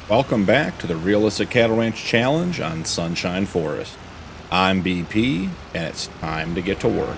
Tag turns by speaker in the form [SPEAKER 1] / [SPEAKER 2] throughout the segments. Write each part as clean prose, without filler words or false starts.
[SPEAKER 1] Welcome back to the Realistic Cattle Ranch Challenge on Sunshine Forest. I'm BP, and it's time to get to work.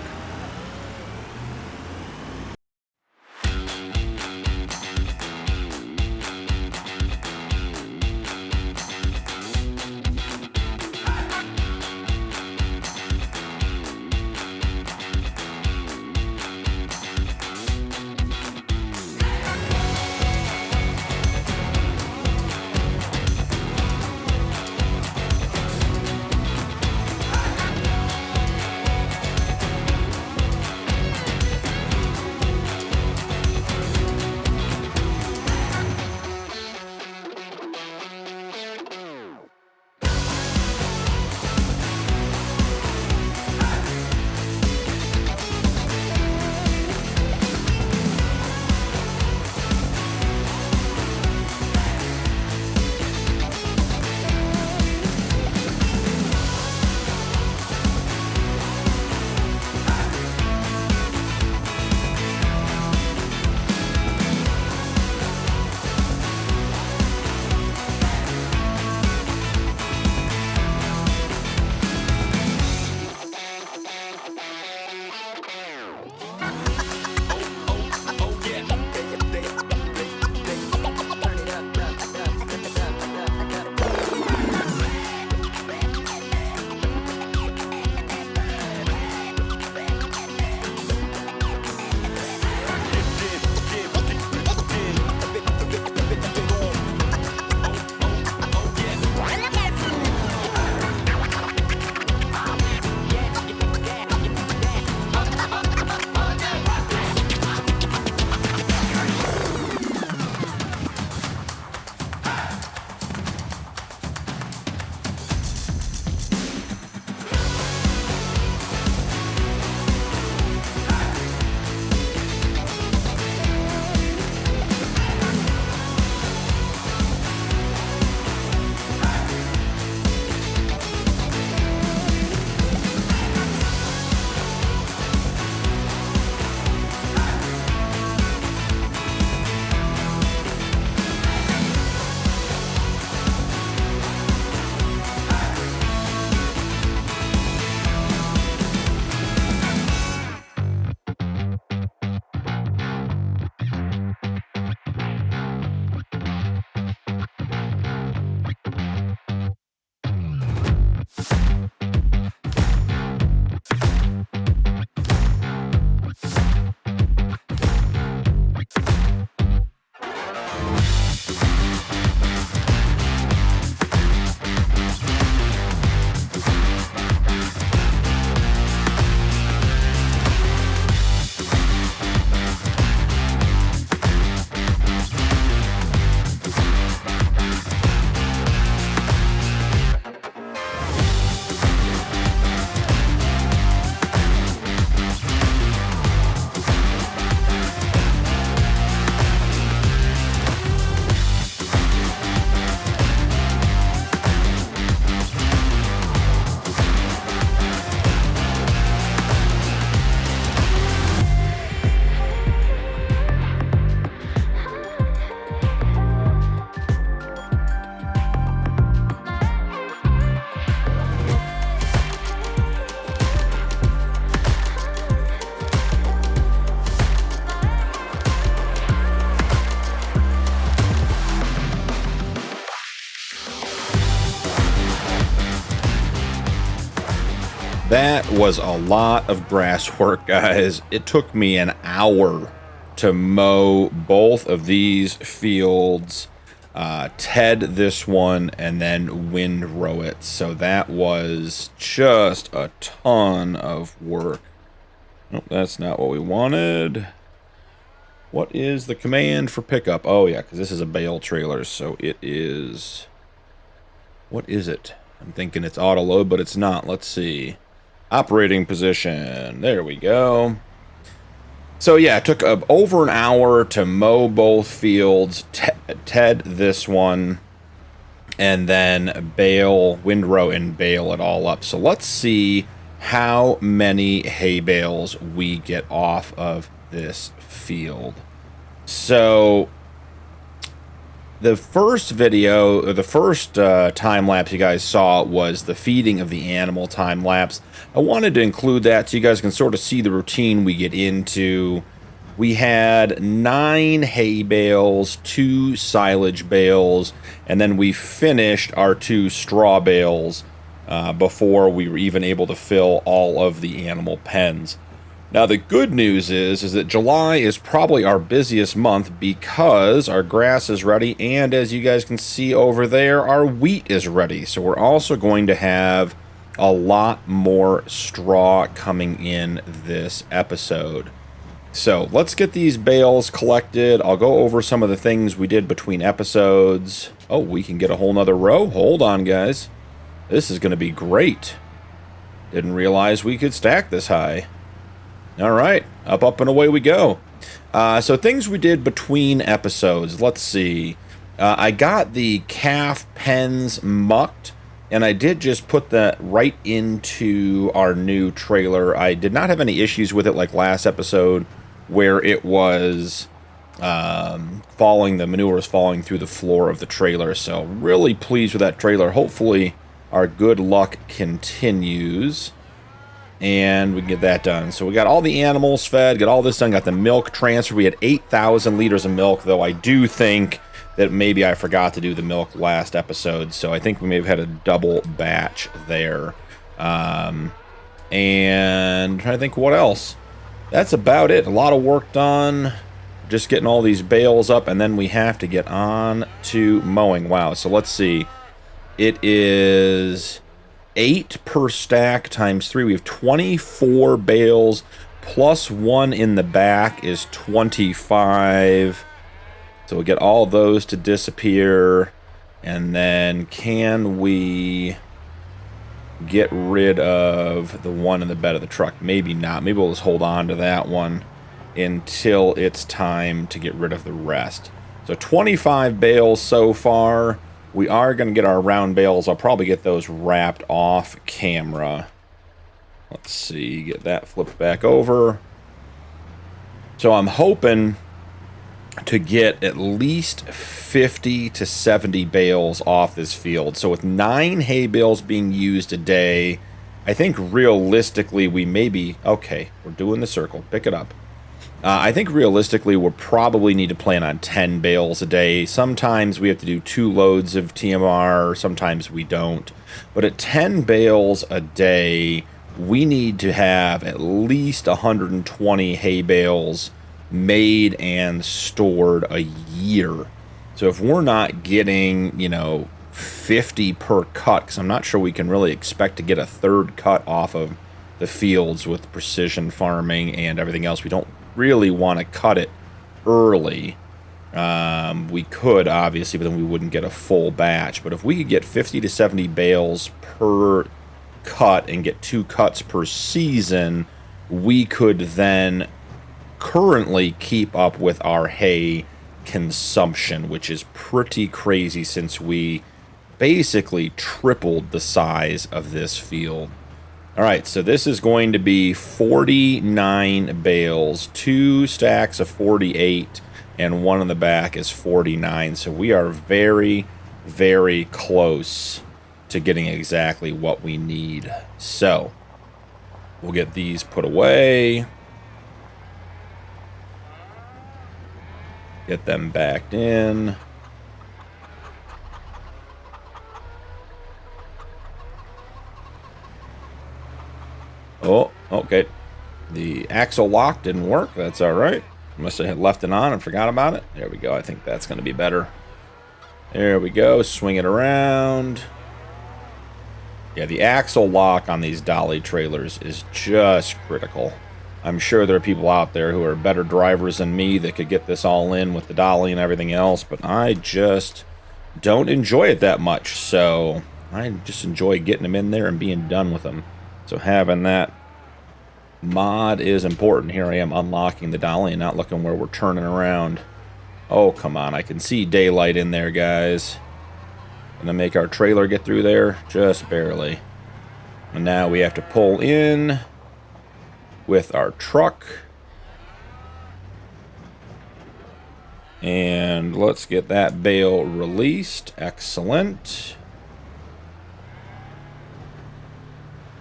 [SPEAKER 1] That was a lot of grass work, guys. It took me an hour to mow both of these fields, ted this one, and then windrow it. So that was just a ton of work. Nope, that's not what we wanted. What is the command for pickup? Oh, yeah, because this is a bale trailer, so it is... What is it? I'm thinking it's auto load, but it's not. Let's see. Operating position. There we go. So yeah, it took over an hour to mow both fields, ted this one, and then bale, windrow, and bale it all up. So let's see how many hay bales we get off of this field. So The first video, or the first time lapse you guys saw was the feeding of the animal time lapse. I wanted to include that so you guys can sort of see the routine we get into. We had 9 hay bales, 2 silage bales, and then we finished our 2 straw bales before we were even able to fill all of the animal pens. Now the good news is that July is probably our busiest month because our grass is ready, and as you guys can see over there, our wheat is ready. So we're also going to have a lot more straw coming in this episode. So let's get these bales collected. I'll go over some of the things we did between episodes. Oh, we can get a whole nother row. Hold on, guys. This is going to be great. Didn't realize we could stack this high. All right, up and away we go. So things we did between episodes. Let's see. I got the calf pens mucked, and I did just put that right into our new trailer. I did not have any issues with it like last episode, where it was falling, the manure was falling through the floor of the trailer. So really pleased with that trailer. Hopefully our good luck continues and we can get that done. So we got all the animals fed, got all this done, got the milk transfer. We had 8,000 liters of milk, though I do think that maybe I forgot to do the milk last episode, so I think we may have had a double batch there. And I'm trying to think what else. That's about it. A lot of work done. Just getting all these bales up, and then we have to get on to mowing. Wow, so let's see. It is 8 per stack times 3. We have 24 bales, plus 1 in the back is 25. So we'll get all those to disappear. And then can we get rid of the one in the bed of the truck? Maybe not. Maybe we'll just hold on to that one until it's time to get rid of the rest. So 25 bales so far. We are going to get our round bales. I'll probably get those wrapped off camera. Let's see. Get that flipped back over. So I'm hoping to get at least 50 to 70 bales off this field. So with 9 hay bales being used a day, I think realistically we may be... Okay, we're doing the circle. Pick it up. I think realistically we'll probably need to plan on 10 bales a day. Sometimes we have to do 2 loads of TMR, sometimes we don't. But at 10 bales a day, we need to have at least 120 hay bales made and stored a year. So if we're not getting, 50 per cut, because I'm not sure we can really expect to get a third cut off of the fields with precision farming and everything else. We don't really want to cut it early. We could, obviously, but then we wouldn't get a full batch. But if we could get 50 to 70 bales per cut and get 2 cuts per season, we could then currently keep up with our hay consumption, which is pretty crazy since we basically tripled the size of this field. All right, so this is going to be 49 bales, 2 stacks of 48, and 1 in the back is 49. So we are very, very close to getting exactly what we need. So we'll get these put away. Get them backed in. Oh, okay. The axle lock didn't work. That's all right. Must have left it on and forgot about it. There we go. I think that's going to be better. There we go. Swing it around. Yeah, the axle lock on these dolly trailers is just critical. I'm sure there are people out there who are better drivers than me that could get this all in with the dolly and everything else, but I just don't enjoy it that much. So I just enjoy getting them in there and being done with them. So having that mod is important. Here I am unlocking the dolly and not looking where we're turning around. Oh, come on. I can see daylight in there, guys. Gonna make our trailer get through there just barely. And now we have to pull in with our truck. And let's get that bale released. Excellent.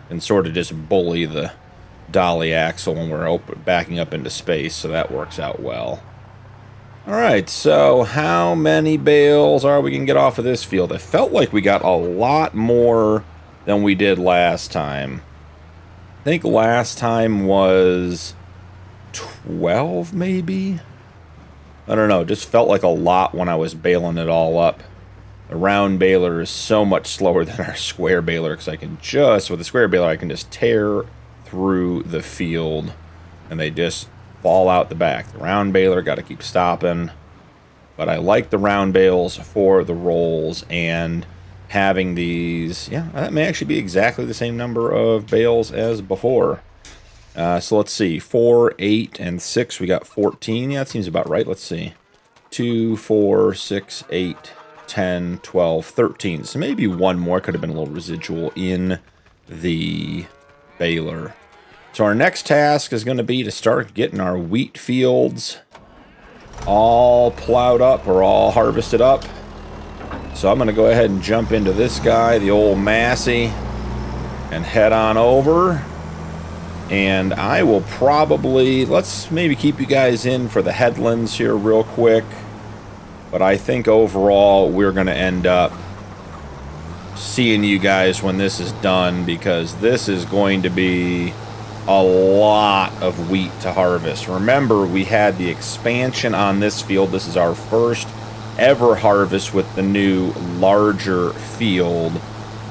[SPEAKER 1] And sort of just bully the dolly axle when we're backing up into space, so that works out well. Alright, so how many bales are we going to get off of this field? It felt like we got a lot more than we did last time. I think last time was 12, maybe? I don't know, it just felt like a lot when I was baling it all up. The round baler is so much slower than our square baler, because I can just, with the square baler, I can just tear through the field, and they just fall out the back. The round baler, got to keep stopping. But I like the round bales for the rolls, and having these, yeah, that may actually be exactly the same number of bales as before. So let's see, 4, 8, and 6, we got 14. Yeah, that seems about right. Let's see. 2, 4, 6, 8, 10, 12, 13. So maybe one more. Could have been a little residual in the baler. So our next task is going to be to start getting our wheat fields all plowed up or all harvested up. So I'm going to go ahead and jump into this guy, the old Massey, and head on over. And I will probably, let's maybe keep you guys in for the headlands here real quick. But I think overall we're going to end up seeing you guys when this is done, because this is going to be a lot of wheat to harvest. Remember, we had the expansion on this field. This is our first ever harvest with the new larger field.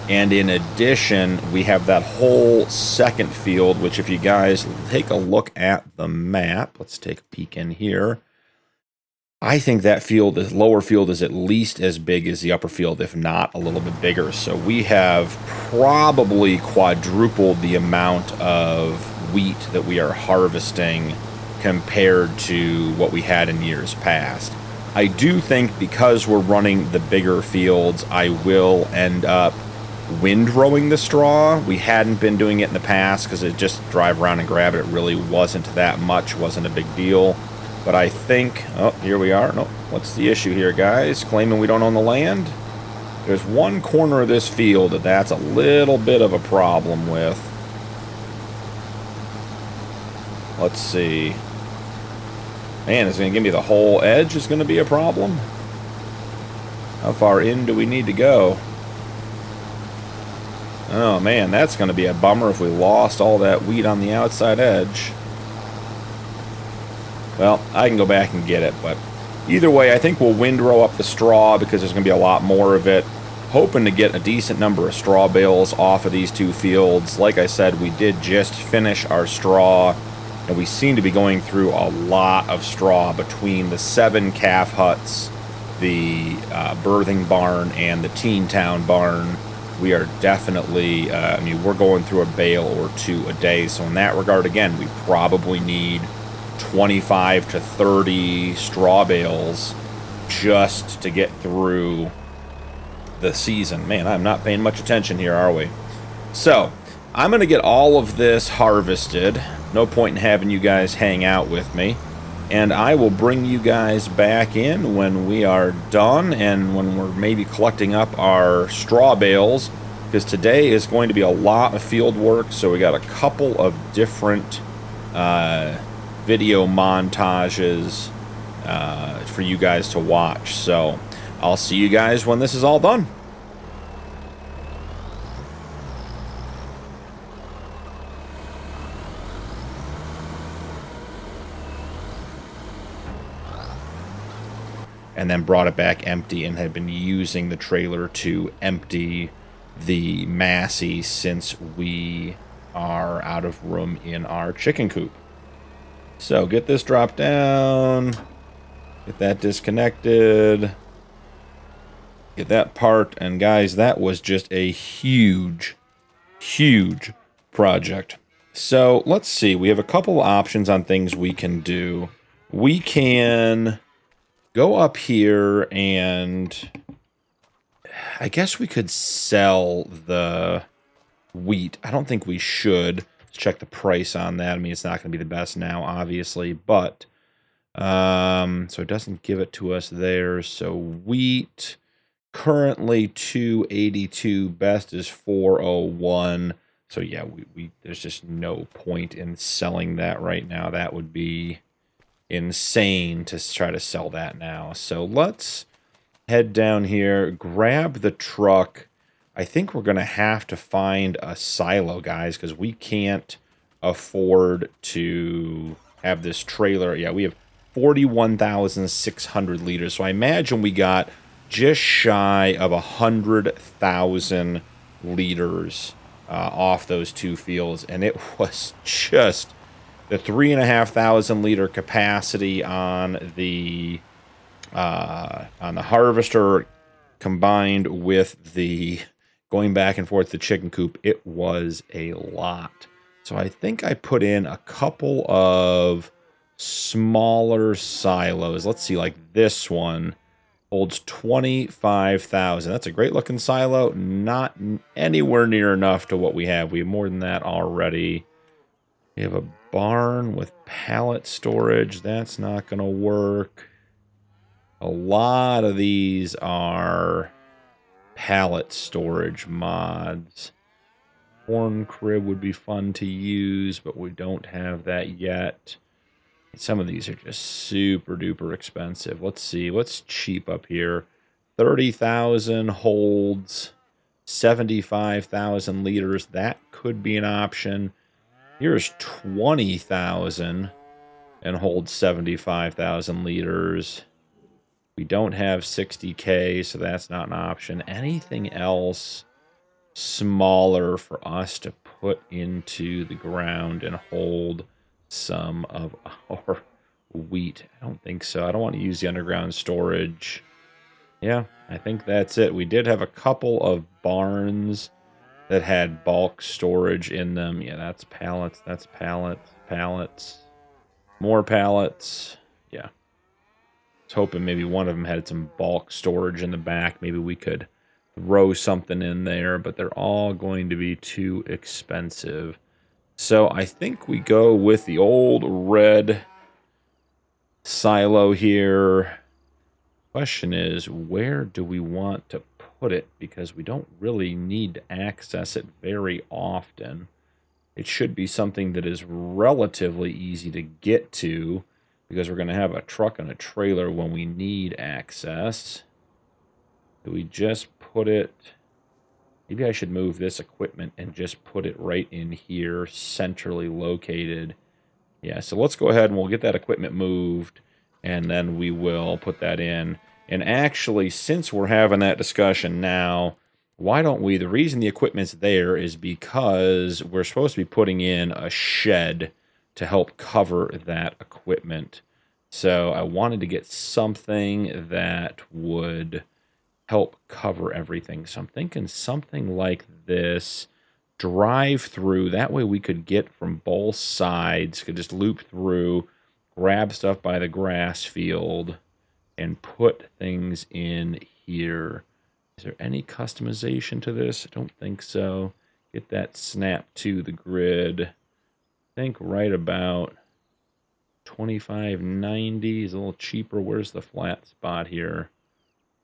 [SPEAKER 1] And in addition, we have that whole second field, which if you guys take a look at the map, let's take a peek in here. I think that field, this lower field, is at least as big as the upper field, if not a little bit bigger. So we have probably quadrupled the amount of wheat that we are harvesting compared to what we had in years past. I do think because we're running the bigger fields, I will end up windrowing the straw. We hadn't been doing it in the past because it just drive around and grab it. It really wasn't that much, wasn't a big deal. But I think, oh, here we are. No, what's the issue here, guys? Claiming we don't own the land? There's one corner of this field that's a little bit of a problem with. Let's see. Man, it's going to give me the whole edge is going to be a problem? How far in do we need to go? Oh man, that's going to be a bummer if we lost all that wheat on the outside edge. Well, I can go back and get it, but either way, I think we'll windrow up the straw because there's going to be a lot more of it. Hoping to get a decent number of straw bales off of these two fields. Like I said, we did just finish our straw, and we seem to be going through a lot of straw between the 7 calf huts, the birthing barn, and the teen town barn. We are definitely, I mean, we're going through a bale or two a day. So in that regard, again, we probably need 25 to 30 straw bales just to get through the season. Man, I'm not paying much attention here, are we? So, I'm going to get all of this harvested. No point in having you guys hang out with me. And I will bring you guys back in when we are done and when we're maybe collecting up our straw bales, because today is going to be a lot of field work. So we got a couple of different video montages for you guys to watch. So I'll see you guys when this is all done. And then brought it back empty and had been using the trailer to empty the Massey since we are out of room in our chicken coop. So get this dropped down, get that disconnected, get that part, and guys, that was just a huge, huge project. So let's see, we have a couple options on things we can do. We can go up here and I guess we could sell the wheat. I don't think we should. Let's check the price on that. I mean, it's not going to be the best now, obviously, but So it doesn't give it to us there. So wheat, currently 282, best is 401. So yeah, we there's just no point in selling that right now. That would be insane to try to sell that now. So let's head down here, grab the truck. I think we're going to have to find a silo, guys, because we can't afford to have this trailer. Yeah, we have 41,600 liters. So I imagine we got just shy of 100,000 liters off those two fields. And it was just the 3,500 liter capacity on the harvester combined with the going back and forth the chicken coop. It was a lot. So I think I put in a couple of smaller silos. Let's see, like this one holds 25,000. That's a great looking silo. Not anywhere near enough to what we have. We have more than that already. We have a barn with pallet storage. That's not going to work. A lot of these are pallet storage mods. Corn crib would be fun to use, but we don't have that yet. Some of these are just super duper expensive. Let's see, what's cheap up here? 30,000 holds 75,000 liters. That could be an option. Here's 20,000 and holds 75,000 liters. We don't have 60K, so that's not an option. Anything else smaller for us to put into the ground and hold some of our wheat? I don't think so. I don't want to use the underground storage. Yeah, I think that's it. We did have a couple of barns that had bulk storage in them. Yeah, that's pallets. That's pallets. Pallets. More pallets. Yeah. I was hoping maybe one of them had some bulk storage in the back. Maybe we could throw something in there, but they're all going to be too expensive. So I think we go with the old red silo here. Question is, where do we want to put it? Because we don't really need to access it very often. It should be something that is relatively easy to get to, because we're going to have a truck and a trailer when we need access. Do we just put it... Maybe I should move this equipment and just put it right in here, centrally located. Yeah, so let's go ahead and we'll get that equipment moved, and then we will put that in. And actually, since we're having that discussion now, why don't we... The reason the equipment's there is because we're supposed to be putting in a shed to help cover that equipment. So I wanted to get something that would help cover everything. So I'm thinking something like this, drive through. That way we could get from both sides, could just loop through, grab stuff by the grass field, and put things in here. Is there any customization to this? I don't think so. Get that snap to the grid. I think right about 2590 is a little cheaper. Where's the flat spot here?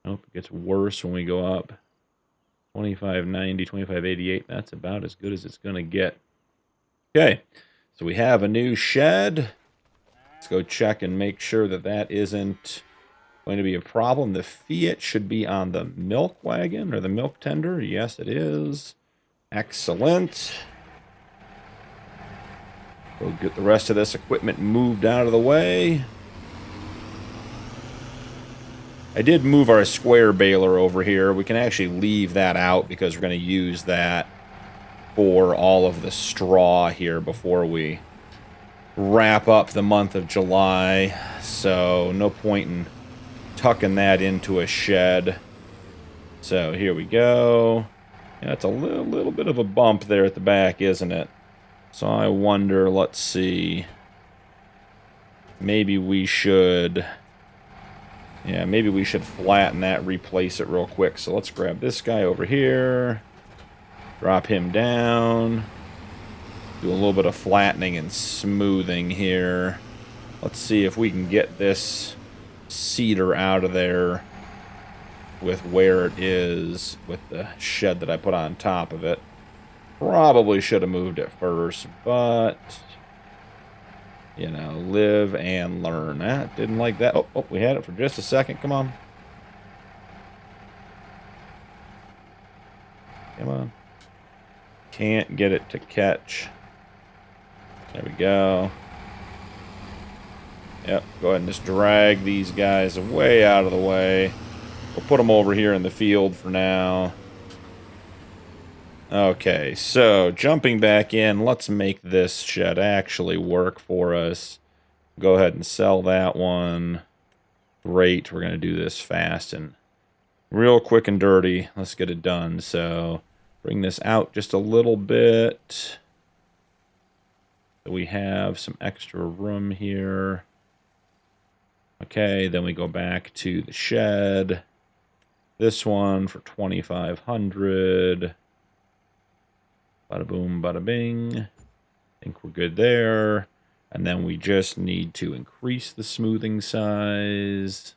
[SPEAKER 1] Nope, it gets worse when we go up. 2590, 2588, that's about as good as it's going to get. Okay, so we have a new shed. Let's go check and make sure that that isn't going to be a problem. The Fiat should be on the milk wagon or the milk tender. Yes, it is. Excellent. We'll get the rest of this equipment moved out of the way. I did move our square baler over here. We can actually leave that out because we're going to use that for all of the straw here before we wrap up the month of July. So no point in tucking that into a shed. So here we go. Yeah, it's a little bit of a bump there at the back, isn't it? So I wonder, let's see. Maybe we should... Yeah, maybe we should flatten that, replace it real quick. So let's grab this guy over here. Drop him down. Do a little bit of flattening and smoothing here. Let's see if we can get this cedar out of there with where it is, with the shed that I put on top of it. Probably should have moved it first, but, you know, live and learn. Didn't like that. Oh, we had it for just a second. Come on. Come on. Can't get it to catch. There we go. Yep, go ahead and just drag these guys way out of the way. We'll put them over here in the field for now. Okay, so jumping back in, let's make this shed actually work for us. Go ahead and sell that one. Great, we're going to do this fast and real quick and dirty. Let's get it done. So bring this out just a little bit. So we have some extra room here. Okay, then we go back to the shed. This one for 2,500. Bada boom, bada bing. I think we're good there. And then we just need to increase the smoothing size.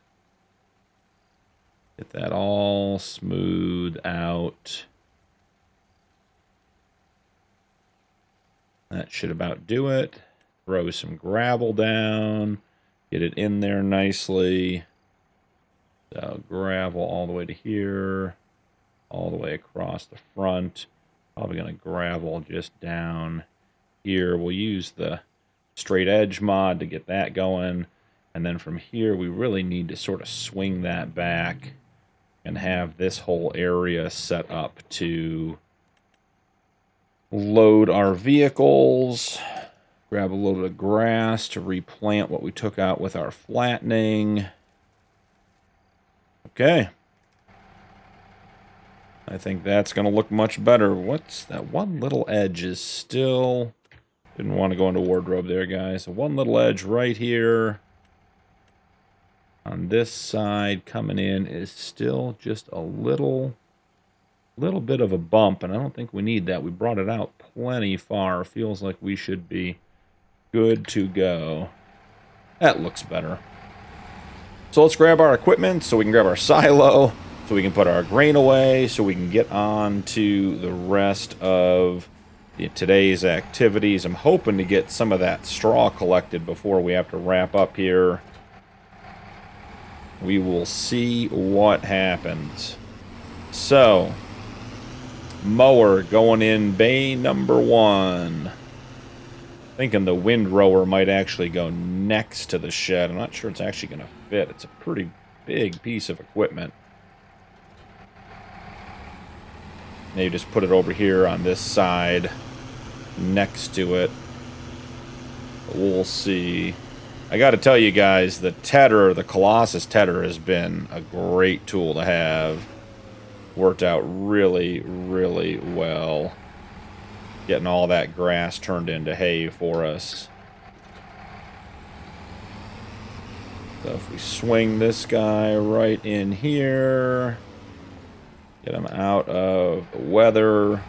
[SPEAKER 1] Get that all smooth out. That should about do it. Throw some gravel down. Get it in there nicely. So gravel all the way to here. All the way across the front. Probably going to gravel just down here. We'll use the straight edge mod to get that going. And then from here, we really need to sort of swing that back and have this whole area set up to load our vehicles. Grab a little bit of grass to replant what we took out with our flattening. Okay. I think that's going to look much better. What's that? One little edge is still... Didn't want to go into wardrobe there, guys. So one little edge right here on this side coming in is still just a little bit of a bump, and I don't think we need that. We brought it out plenty far. Feels like we should be good to go. That looks better. So let's grab our equipment so we can grab our silo, so we can put our grain away, so we can get on to the rest of today's activities. I'm hoping to get some of that straw collected before we have to wrap up here. We will see what happens. So, mower going in bay number 1. Thinking the windrower might actually go next to the shed. I'm not sure it's actually going to fit. It's a pretty big piece of equipment. Maybe just put it over here on this side next to it. But we'll see. I got to tell you guys, the tedder, the Colossus tedder, has been a great tool to have. Worked out really, really well. Getting all that grass turned into hay for us. So if we swing this guy right in here, get him out of the weather.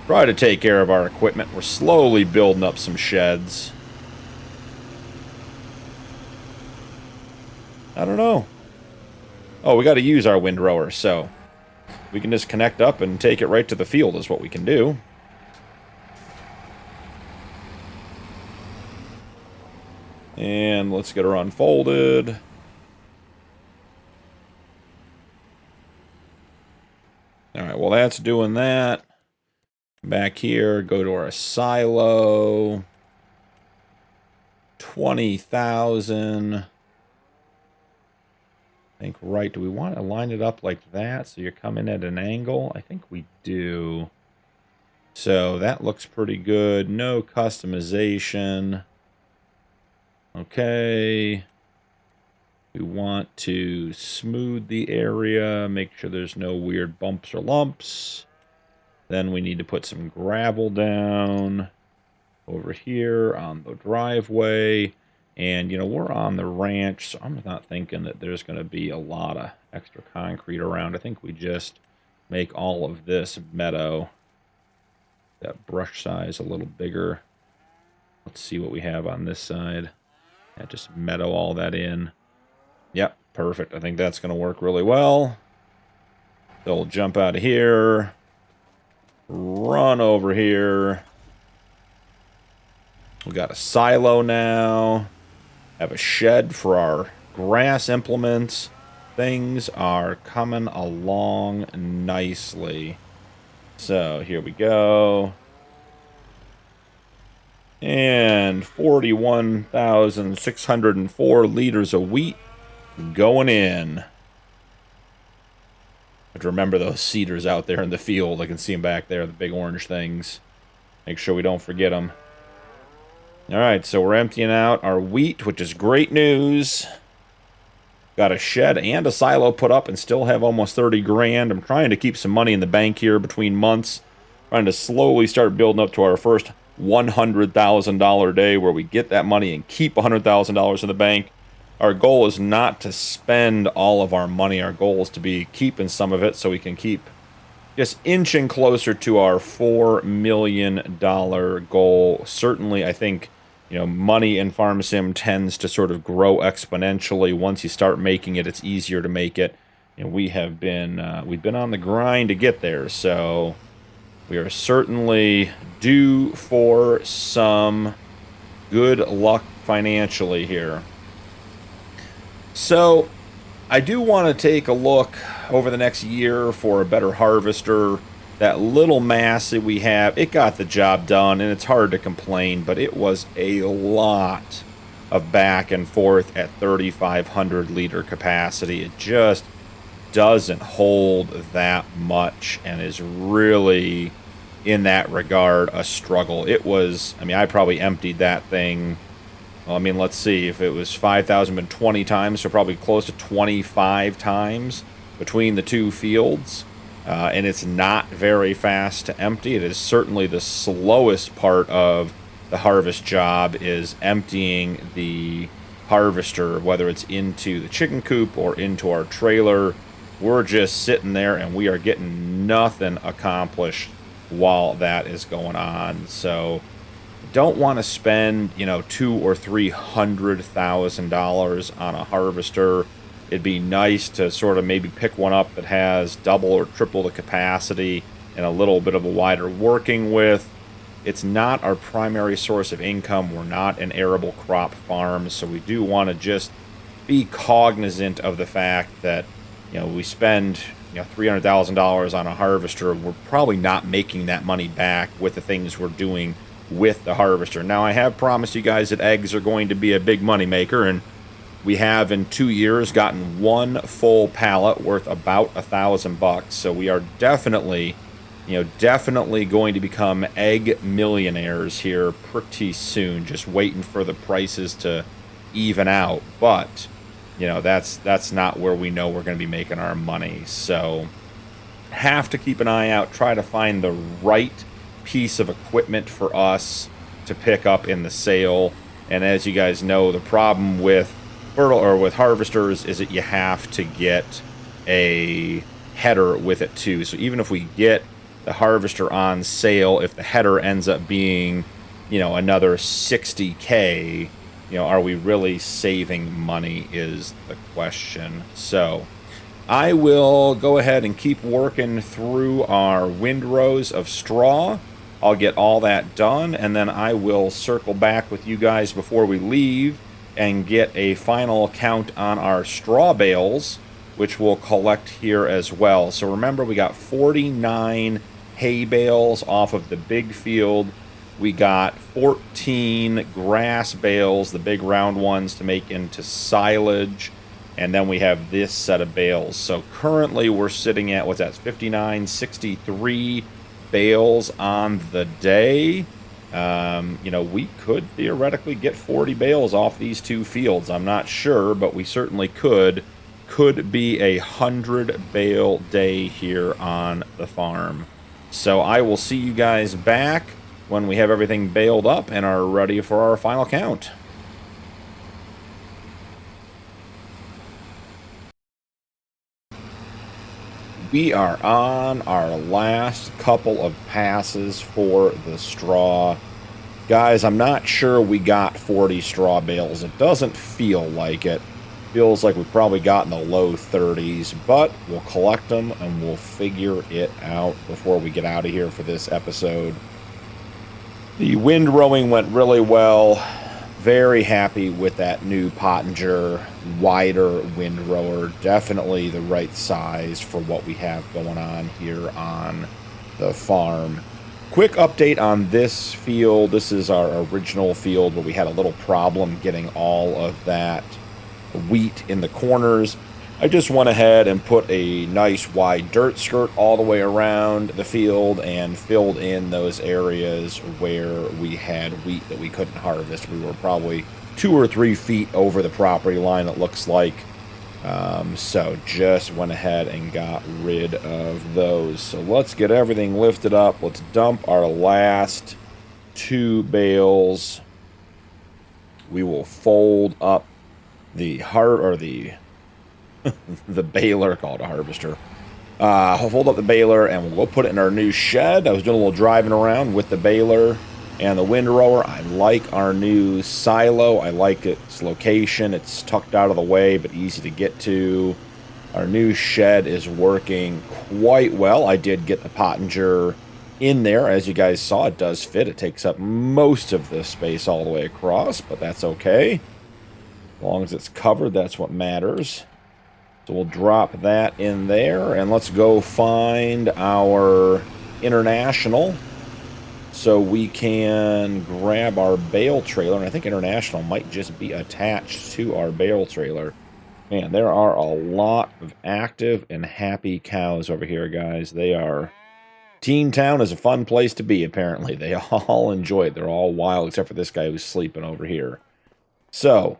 [SPEAKER 1] Try to take care of our equipment. We're slowly building up some sheds. I don't know. Oh, we got to use our windrower, so we can just connect up and take it right to the field is what we can do. And let's get her unfolded. Alright, well that's doing that. Back here, go to our silo. 20,000. I think right. Do we want to line it up like that so you're coming at an angle? I think we do. So that looks pretty good. No customization. Okay. We want to smooth the area, make sure there's no weird bumps or lumps. Then we need to put some gravel down over here on the driveway. And, you know, we're on the ranch, so I'm not thinking that there's going to be a lot of extra concrete around. I think we just make all of this meadow. That brush size a little bigger. Let's see what we have on this side. Yeah, just meadow all that in. Yep, perfect. I think that's going to work really well. So we'll jump out of here. Run over here. We got a silo now. Have a shed for our grass implements. Things are coming along nicely. So here we go. And 41,604 liters of wheat going in. I have to remember those cedars out there in the field. I can see them back there, the big orange things. Make sure we don't forget them. Alright, so we're emptying out our wheat, which is great news. Got a shed and a silo put up and still have almost 30 grand. I'm trying to keep some money in the bank here between months. Trying to slowly start building up to our first $100,000 day where we get that money and keep $100,000 in the bank. Our goal is not to spend all of our money. Our goal is to be keeping some of it so we can keep just inching closer to our $4 million goal. Certainly, I think, you know, money in Farm Sim tends to sort of grow exponentially. Once you start making it, it's easier to make it. And we have been, we've been on the grind to get there. So we are certainly due for some good luck financially here. So I do want to take a look over the next year for a better harvester. That little mass that we have, it got the job done, and it's hard to complain, but it was a lot of back and forth at 3,500 liter capacity. It just doesn't hold that much and is really, in that regard, a struggle. It was, I mean, I probably emptied that thing. Well, I mean, let's see, if it was 5,000 and 20 times, so probably close to 25 times between the two fields. And it's not very fast to empty. It is certainly the slowest part of the harvest job is emptying the harvester, whether it's into the chicken coop or into our trailer. We're just sitting there and we are getting nothing accomplished while that is going on. So don't want to spend, you know, $200,000 or $300,000 on a harvester. It'd be nice to sort of maybe pick one up that has double or triple the capacity and a little bit of a wider working width. It's not our primary source of income. We're not an arable crop farm, so we do want to just be cognizant of the fact that, you know, we spend, you know, $300,000 on a harvester. We're probably not making that money back with the things we're doing with the harvester. Now, I have promised you guys that eggs are going to be a big money maker, and we have in 2 years gotten one full pallet worth about $1,000. So we are definitely, you know, definitely going to become egg millionaires here pretty soon. Just waiting for the prices to even out. But, you know, that's not where we know we're going to be making our money. So have to keep an eye out, try to find the right piece of equipment for us to pick up in the sale. And as you guys know, the problem with harvesters is that you have to get a header with it too. So even if we get the harvester on sale, if the header ends up being, you know, another 60K, you know, are we really saving money is the question. So I will go ahead and keep working through our windrows of straw. I'll get all that done, and then I will circle back with you guys before we leave and get a final count on our straw bales, which we'll collect here as well. So remember, we got 49 hay bales off of the big field. We got 14 grass bales, the big round ones, to make into silage. And then we have this set of bales. So currently we're sitting at, what's that, 59, 63 bales on the day. You know, we could theoretically get 40 bales off these two fields. I'm not sure, but we certainly could. Could be a 100 bale day here on the farm. So I will see you guys back when we have everything baled up and are ready for our final count. We are on our last couple of passes for the straw. Guys, I'm not sure we got 40 straw bales. It doesn't feel like it. Feels like we probably got in the low 30s, but we'll collect them and we'll figure it out before we get out of here for this episode. The windrowing went really well. Very happy with that new Pottinger wider windrower. Definitely the right size for what we have going on here on the farm. Quick update on this field. This is our original field where we had a little problem getting all of that wheat in the corners. I just went ahead and put a nice wide dirt skirt all the way around the field and filled in those areas where we had wheat that we couldn't harvest. We were probably 2 or 3 feet over the property line, it looks like. So just went ahead and got rid of those. So let's get everything lifted up. Let's dump our last 2 bales. We will fold up the the baler, called a harvester. I'll fold up the baler and we'll go put it in our new shed. I was doing a little driving around with the baler and the windrower. I like our new silo. I like its location. It's tucked out of the way but easy to get to. Our new shed is working quite well. I did get the Pottinger in there. As you guys saw, it does fit. It takes up most of the space all the way across, but that's okay. As long as it's covered, that's what matters. So we'll drop that in there, and let's go find our International so we can grab our bale trailer. And I think International might just be attached to our bale trailer. Man, there are a lot of active and happy cows over here, guys. They are... Teen Town is a fun place to be, apparently. They all enjoy it. They're all wild, except for this guy who's sleeping over here. So...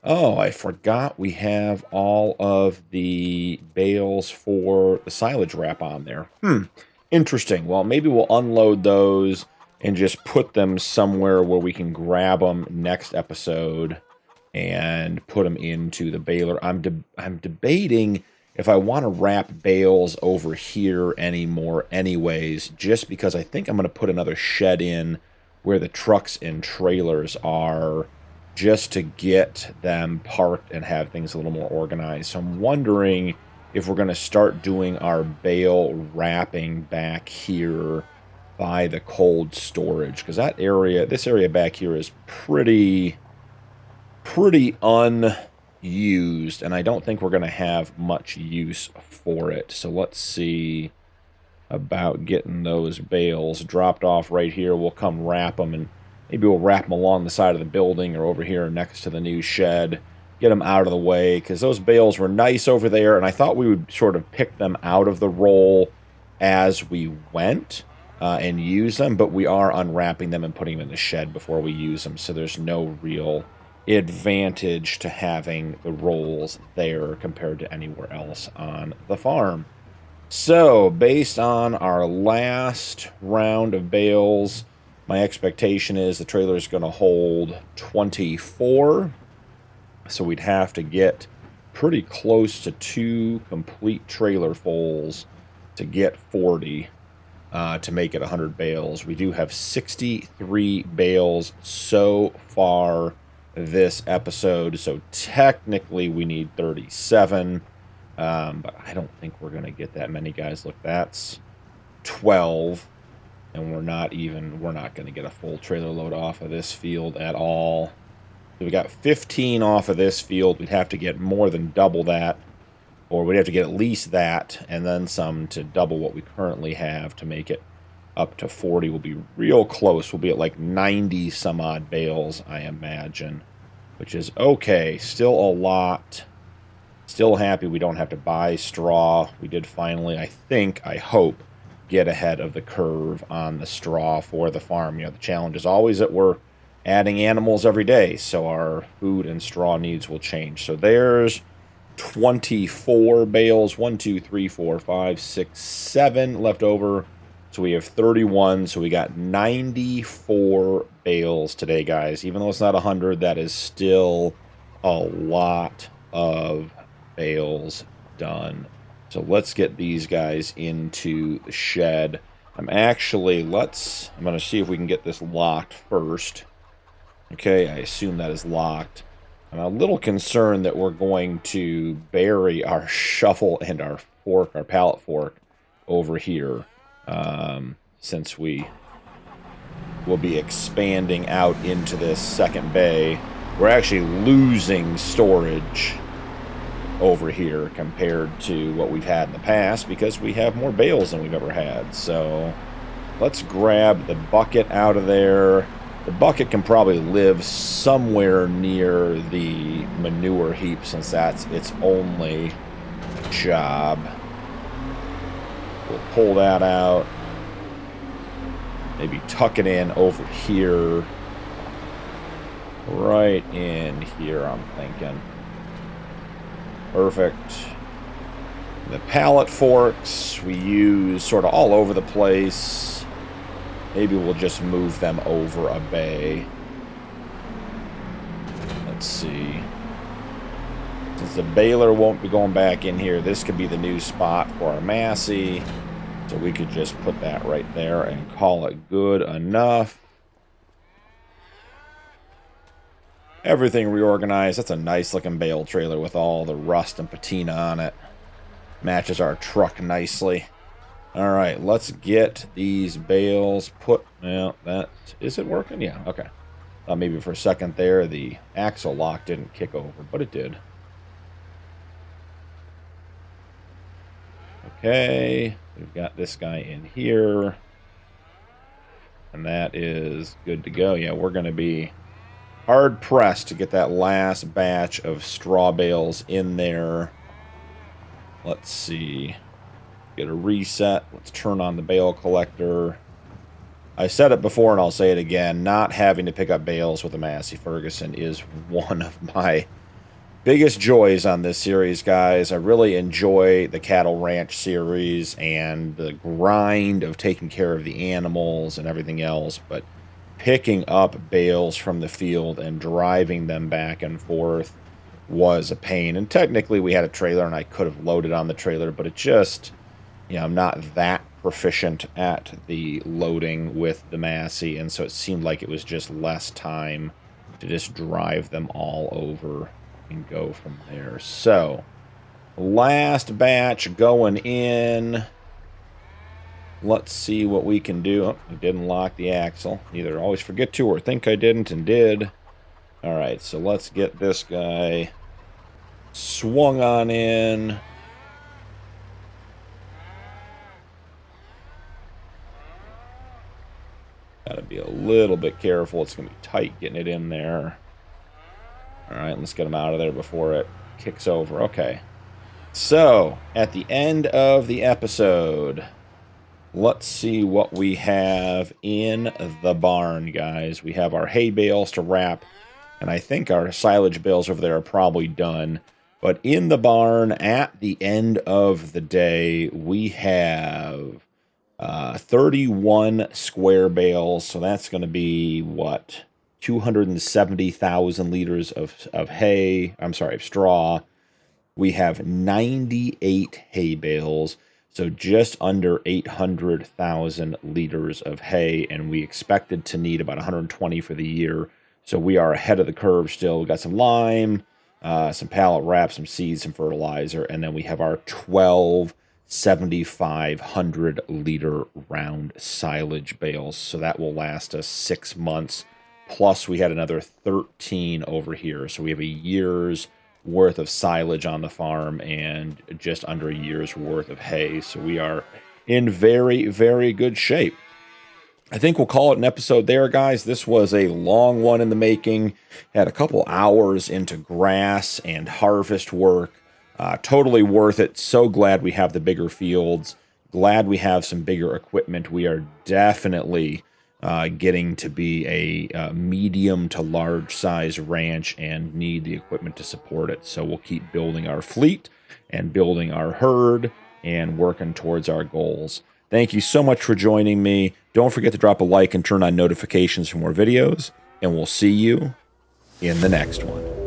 [SPEAKER 1] Oh, I forgot we have all of the bales for the silage wrap on there. Interesting. Well, maybe we'll unload those and just put them somewhere where we can grab them next episode and put them into the baler. I'm debating if I want to wrap bales over here anymore anyways, just because I think I'm going to put another shed in where the trucks and trailers are, just to get them parked and have things a little more organized. So I'm wondering if we're going to start doing our bale wrapping back here by the cold storage, because that area, this area back here is pretty unused, and I don't think we're going to have much use for it. So let's see about getting those bales dropped off right here. We'll come wrap them, and maybe we'll wrap them along the side of the building or over here next to the new shed. Get them out of the way, because those bales were nice over there, and I thought we would sort of pick them out of the roll as we went and use them, but we are unwrapping them and putting them in the shed before we use them, so there's no real advantage to having the rolls there compared to anywhere else on the farm. So, based on our last round of bales, my expectation is the trailer is going to hold 24. So we'd have to get pretty close to 2 complete trailer fulls to get 40 to make it 100 bales. We do have 63 bales so far this episode. So technically we need 37. But I don't think we're going to get that many, guys. Look, that's 12. And we're not going to get a full trailer load off of this field at all. So we got 15 off of this field. We'd have to get more than double that, or we'd have to get at least that, and then some to double what we currently have to make it up to 40. We'll be real close. We'll be at like 90 some odd bales, I imagine, which is okay. Still a lot. Still happy we don't have to buy straw. We did finally, I hope, get ahead of the curve on the straw for the farm. You know, the challenge is always that we're adding animals every day, so our food and straw needs will change. So there's 24 bales, 1, 2, 3, 4, 5, 6, 7 left over. So we have 31, so we got 94 bales today, guys. Even though it's not 100, that is still a lot of bales done. So let's get these guys into the shed. I'm going to see if we can get this locked first. Okay, I assume that is locked. I'm a little concerned that we're going to bury our shovel and our fork, our pallet fork, over here, since we will be expanding out into this second bay. We're actually losing storage over here compared to what we've had in the past because we have more bales than we've ever had. So let's grab the bucket out of there. The bucket can probably live somewhere near the manure heap since that's its only job. We'll pull that out. Maybe tuck it in over here. Right in here, I'm thinking. Perfect. The pallet forks we use sort of all over the place. Maybe we'll just move them over a bay. Let's see. Since the baler won't be going back in here, this could be the new spot for our Massey. So we could just put that right there and call it good enough. Everything reorganized. That's a nice looking bale trailer with all the rust and patina on it. Matches our truck nicely. Alright, let's get these bales put... Well, is it working? Yeah, okay. Maybe for a second there, the axle lock didn't kick over, but it did. Okay, we've got this guy in here. And that is good to go. Yeah, we're going to be hard-pressed to get that last batch of straw bales in there. Let's see. Get a reset. Let's turn on the bale collector. I said it before and I'll say it again. Not having to pick up bales with a Massey Ferguson is one of my biggest joys on this series, guys. I really enjoy the Cattle Ranch series and the grind of taking care of the animals and everything else, but picking up bales from the field and driving them back and forth was a pain. And technically we had a trailer and I could have loaded on the trailer, but it just, you know, I'm not that proficient at the loading with the Massey, and so it seemed like it was just less time to just drive them all over and go from there. So, last batch going in. Let's see what we can do. Oh, I didn't lock the axle. Either always forget to or think I didn't and did. Alright, so let's get this guy swung on in. Gotta be a little bit careful. It's gonna be tight getting it in there. Alright, let's get him out of there before it kicks over. Okay. So, at the end of the episode, let's see what we have in the barn, guys. We have our hay bales to wrap, and I think our silage bales over there are probably done. But in the barn, at the end of the day, we have 31 square bales. So that's going to be, what, 270,000 liters of hay. I'm sorry, of straw. We have 98 hay bales. So just under 800,000 liters of hay, and we expected to need about 120 for the year. So we are ahead of the curve still. We got some lime, some pallet wrap, some seeds, some fertilizer, and then we have our 12 7,500 liter round silage bales. So that will last us 6 months. Plus we had another 13 over here. So we have a year's worth of silage on the farm and just under a year's worth of hay. So we are in very, very good shape. I think we'll call it an episode there, guys. This was a long one in the making. Had a couple hours into grass and harvest work. Totally worth it. So glad we have the bigger fields. Glad we have some bigger equipment. We are definitely getting to be a medium to large size ranch and need the equipment to support it. So we'll keep building our fleet and building our herd and working towards our goals. Thank you so much for joining me. Don't forget to drop a like and turn on notifications for more videos, and we'll see you in the next one.